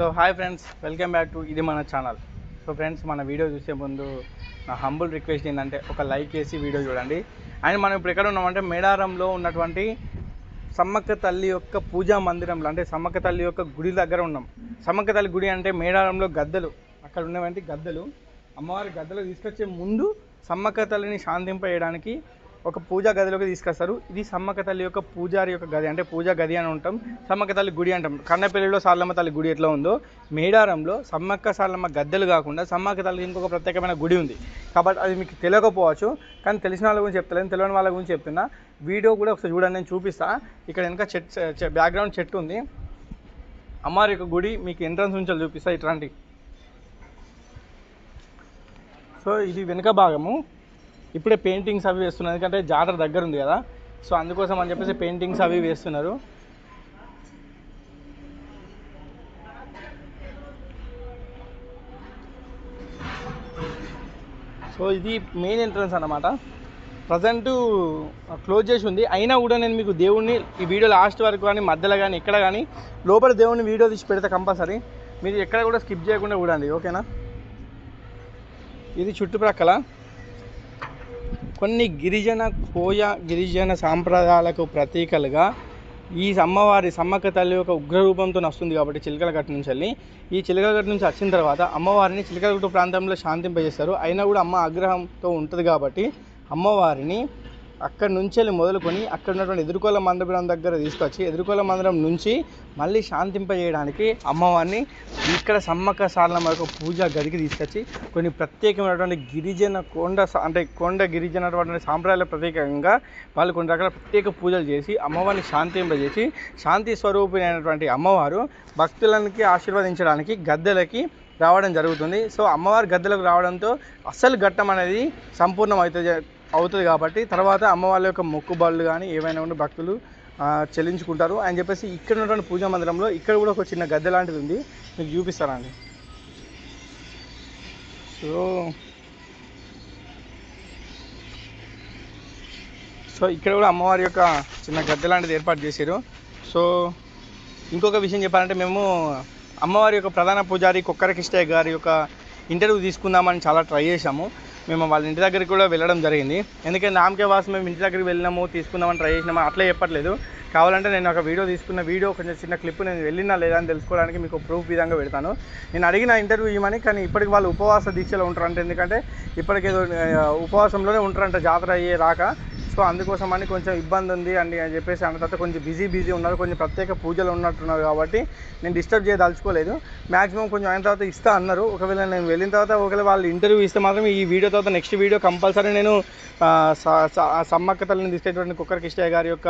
So hi friends, welcome back to ఇది మన channel. So friends, మన వీడియో చూసే ముందు నా హంబుల్ రిక్వెస్ట్ ఏంటంటే ఒక లైక్ వేసి వీడియో చూడండి. అండ్ మనం ఇప్పుడు ఎక్కడ ఉన్నామంటే మేడారంలో ఉన్నటువంటి సమ్మక్క తల్లి యొక్క పూజా మందిరంలో, అంటే సమ్మక్క తల్లి యొక్క గుడి దగ్గర ఉన్నాం. సమ్మక్క తల్లి గుడి అంటే మేడారంలో గద్దెలు, అక్కడ ఉన్నవంటి గద్దెలు, అమ్మవారి గద్దెలు తీసుకొచ్చే ముందు సమ్మక్క తల్లిని శాంతింపజేయడానికి ఒక పూజా గదిలోకి తీసుకొస్తారు. ఇది సమ్మక్క తల్లి యొక్క పూజారి యొక్క గది, అంటే పూజా గది అని ఉంటాం. సమ్మక్క తల్లి గుడి అంటాం. కన్నపల్లిలో సారలమ్మ తల్లి గుడి ఎట్లా ఉందో, మేడారంలో సమ్మక్క సారలమ్మ గద్దెలు కాకుండా సమ్మక్క తల్లికి ఇంకొక ప్రత్యేకమైన గుడి ఉంది. కాబట్టి అది మీకు తెలియకపోవచ్చు, కానీ తెలిసిన వాళ్ళ గురించి చెప్తలేను, తెలియని వాళ్ళ గురించి చెప్తున్నా. వీడియో కూడా ఒకసారి చూడండి, నేను చూపిస్తా. ఇక్కడ వెనక బ్యాక్గ్రౌండ్ చెట్టు ఉంది. అమ్మవారి యొక్క గుడి మీకు ఎంట్రన్స్ నుంచి చూపిస్తా. ఇట్లాంటి సో ఇది వెనుక భాగము. ఇప్పుడే పెయింటింగ్స్ అవి వేస్తున్నారు, ఎందుకంటే జాతర దగ్గర ఉంది కదా. సో అందుకోసం అని చెప్పేసి పెయింటింగ్స్ అవి వేస్తున్నారు. సో ఇది మెయిన్ ఎంట్రన్స్ అన్నమాట. ప్రజెంట్ క్లోజ్ చేసి ఉంది, అయినా కూడా నేను మీకు దేవుణ్ణి ఈ వీడియో లాస్ట్ వరకు కానీ మధ్యలో కానీ ఎక్కడ కానీ లోపల దేవుణ్ణి వీడియో తీసి పెడితే కంపల్సరీ మీరు ఎక్కడ కూడా స్కిప్ చేయకుండా చూడండి, ఓకేనా. ఇది చుట్టుప్రక్కల కొన్ని గిరిజన సాంప్రదాయాలకు ప్రతీకలుగా ఈ అమ్మవారి సమ్మక్క తల్లి యొక్క ఉగ్రరూపంతో వస్తుంది. కాబట్టి చిలకలగట్టు నుంచి వెళ్ళి ఈ చిలకలగట్టు నుంచి వచ్చిన తర్వాత అమ్మవారిని చిలకలగట్టు ప్రాంతంలో శాంతింపజేస్తారు. అయినా కూడా అమ్మ ఆగ్రహంతో ఉంటుంది కాబట్టి అమ్మవారిని అక్కడి నుంచి వెళ్ళి మొదలుకొని అక్కడ ఉన్నటువంటి ఎదుర్కోల మందిరం దగ్గర తీసుకొచ్చి ఎదుర్కోల మందిరం నుంచి మళ్ళీ శాంతింపజేయడానికి అమ్మవారిని ఇక్కడ సమ్మక్క సారలమ్మ యొక్క పూజా గదికి తీసుకొచ్చి కొన్ని ప్రత్యేకమైనటువంటి కొండ గిరిజన సాంప్రదాయాల ప్రత్యేకంగా వాళ్ళు కొన్ని రకాల ప్రత్యేక పూజలు చేసి అమ్మవారిని శాంతింపజేసి శాంతి స్వరూపిణి అయినటువంటి అమ్మవారు భక్తులకి ఆశీర్వదించడానికి గద్దెలకి రావడం జరుగుతుంది. సో అమ్మవారి గద్దెలకు రావడంతో అసలు ఘట్టం అనేది సంపూర్ణం అవుతుంది కాబట్టి తర్వాత అమ్మవారి యొక్క మొక్కుబళ్ళు కానీ ఏవైనా ఉండి భక్తులు చెల్లించుకుంటారు అని చెప్పేసి ఇక్కడ ఉన్నటువంటి పూజా మందిరంలో ఇక్కడ కూడా ఒక చిన్న గద్దె లాంటిది ఉంది, మీకు చూపిస్తానండి. సో ఇక్కడ కూడా అమ్మవారి యొక్క చిన్న గద్దె లాంటిది ఏర్పాటు చేశారు. సో ఇంకొక విషయం చెప్పాలంటే మేము అమ్మవారి యొక్క ప్రధాన పూజారి కొక్కర కిష్టయ్య గారి యొక్క ఇంటర్వ్యూ తీసుకుందామని చాలా ట్రై చేశాము. మేము వాళ్ళ ఇంటి దగ్గరికి కూడా వెళ్ళడం జరిగింది. ఎందుకంటే నామకే వాసు మేము ఇంటి దగ్గరికి వెళ్ళినాము, తీసుకుందామని ట్రై చేసినాము అట్లా చెప్పట్లేదు. కావాలంటే నేను ఒక వీడియో తీసుకున్న వీడియో కొంచెం చిన్న క్లిప్ నేను వెళ్ళినా లేదా అని తెలుసుకోవడానికి మీకు ప్రూఫ్ విధంగా పెడతాను. నేను అడిగిన ఇంటర్వ్యూ ఇవ్వమని, కానీ ఇప్పటికి వాళ్ళు ఉపవాస దీక్షలో ఉంటారంట. ఎందుకంటే ఇప్పటికేదో ఉపవాసంలోనే ఉంటారంట జాతర అయ్యే రాక. సో అందుకోసమని కొంచెం ఇబ్బంది ఉంది అని చెప్పేసి అన్న తర్వాత కొంచెం బిజీ ఉన్నారు, కొంచెం ప్రత్యేక పూజలు ఉన్నట్టున్నారు కాబట్టి నేను డిస్టర్బ్ చేయదలుచుకోలేదు. మ్యాక్సిమం కొంచెం అయిన తర్వాత ఇస్తా అన్నారు. ఒకవేళ నేను వెళ్ళిన తర్వాత ఒకవేళ వాళ్ళు ఇంటర్వ్యూ ఇస్తే మాత్రం ఈ వీడియో తర్వాత నెక్స్ట్ వీడియో కంపల్సరీ నేను సమ్మక్క తల్లిని తీసుకెళ్ళినటువంటి కొక్కర కిష్టయ్య గారి యొక్క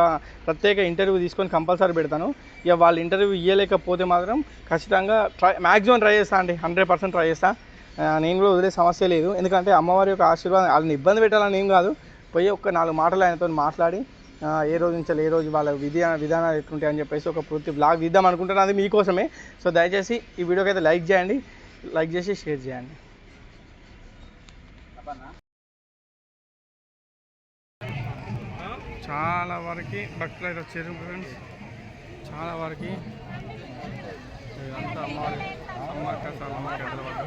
ప్రత్యేక ఇంటర్వ్యూ తీసుకొని కంపల్సరీ పెడతాను. ఇక వాళ్ళు ఇంటర్వ్యూ ఇవ్వలేకపోతే మాత్రం ఖచ్చితంగా మ్యాక్సిమం ట్రై చేస్తాను అండి, 100% ట్రై చేస్తాను. నేను కూడా వదిలే సమస్య లేదు, ఎందుకంటే అమ్మవారి యొక్క ఆశీర్వాదం వాళ్ళని ఇబ్బంది పెట్టాలని ఏం కాదు. పోయి ఒక 4 మాటలు ఆయనతో మాట్లాడి ఏ రోజు నుంచి ఏ రోజు వాళ్ళ విధానాలు ఎట్లుంటాయి అని చెప్పేసి ఒక పూర్తి బ్లాగ్ తీద్దాం అనుకుంటున్నాను. అది మీకోసమే. సో దయచేసి ఈ వీడియోకి అయితే లైక్ చేయండి, లైక్ చేసి షేర్ చేయండి. చాలా వరకు భక్తులు అయితే వచ్చారు ఫ్రెండ్స్, చాలా వరకు ఇదంతా అమ్మవారి సమ్మక్క సారలమ్మ గద్దెల వద్ద.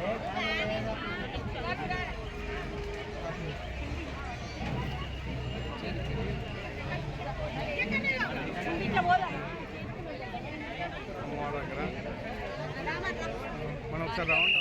అమ్మవారి దగ్గర మనం ఒకసారి రౌండ్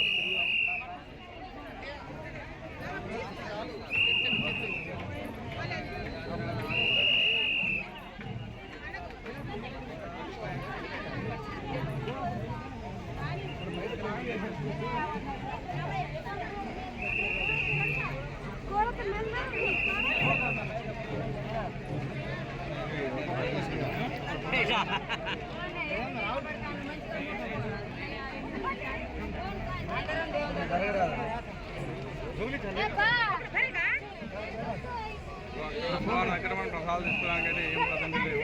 దగ్గర మనం ప్రసాదాలు తీసుకోవడానికి అయితే ఏం పదండి లేవు.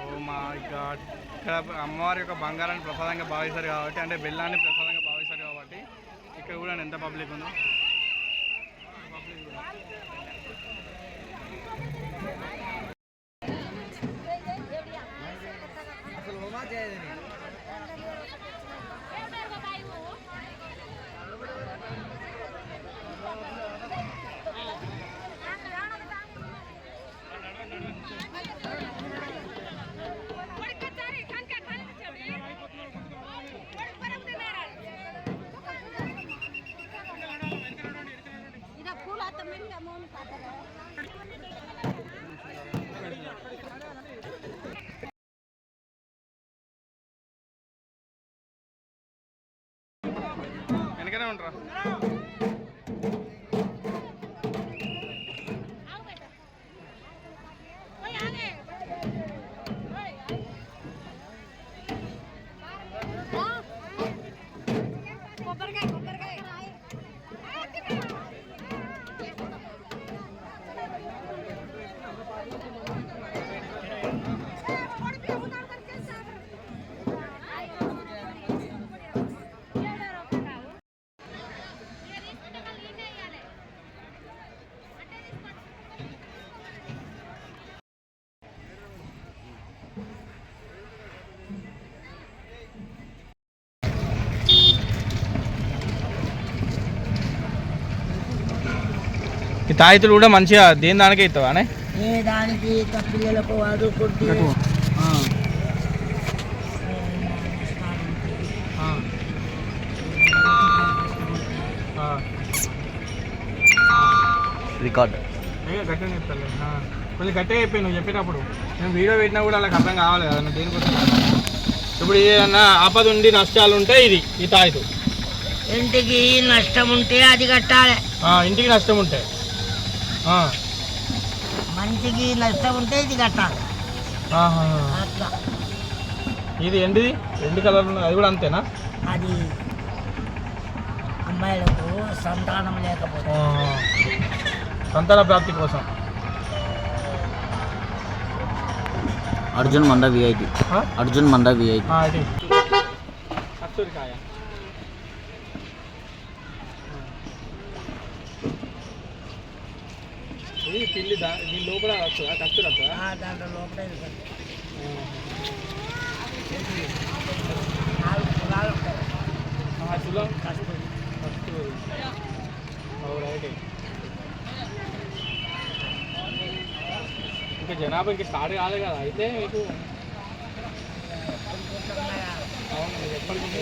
Oh my God. ఇక్కడ అమ్మవారి యొక్క బంగారాన్ని ప్రసాదంగా భావిస్తారు కాబట్టి, అంటే బెల్లాన్ని ప్రసాదంగా భావిస్తారు కాబట్టి ఇక్కడ కూడా ఎంత పబ్లిక్ ఉందో. వెనకనే ఉంటారా? ఈ తాయితులు కూడా మంచిగా దేని దానికే ఇస్తావా? ఏ దానికి పిల్లలకు వాడుకుంటే రికార్డ్ గట్టిగా చెప్తాను. కొంచెం గట్టిగా చెప్పాను నువ్వు చెప్పేటప్పుడు. నేను వీడియో పెట్టినా కూడా వాళ్ళకి అర్థం కావాలి కదా నువ్వు దేనికోసం. ఇప్పుడు ఏదన్నా ఆపద ఉండి నష్టాలు ఉంటే ఈ తాయితు. ఇంటికి నష్టం ఉంటే అది కట్టాలి. ఇంటికి నష్టం ఉంటే, మంచికి నష్టం ఉంటే ఇది కట్టాలి. అట్లా ఇది ఎండిది ఎండు కలర్ ఉన్నది, అది కూడా అంతేనా? అది అమ్మాయిలకు సంతానం లేకపోతే సంతాన ప్రాప్తి కోసం. అర్జున్ మండా విఐటి. అర్జున్ మండా విఐటి. కస్తూరికాయ. ఇది పిల్లి దీని లోపల వస్తుందా? కస్తూరి వస్తుందా? దాంట్లో లోపల ఇంకా జనాభా ఇంక స్టార్ట్ కాలేదు కదా అయితే మీకు. అవును ఎప్పటికీ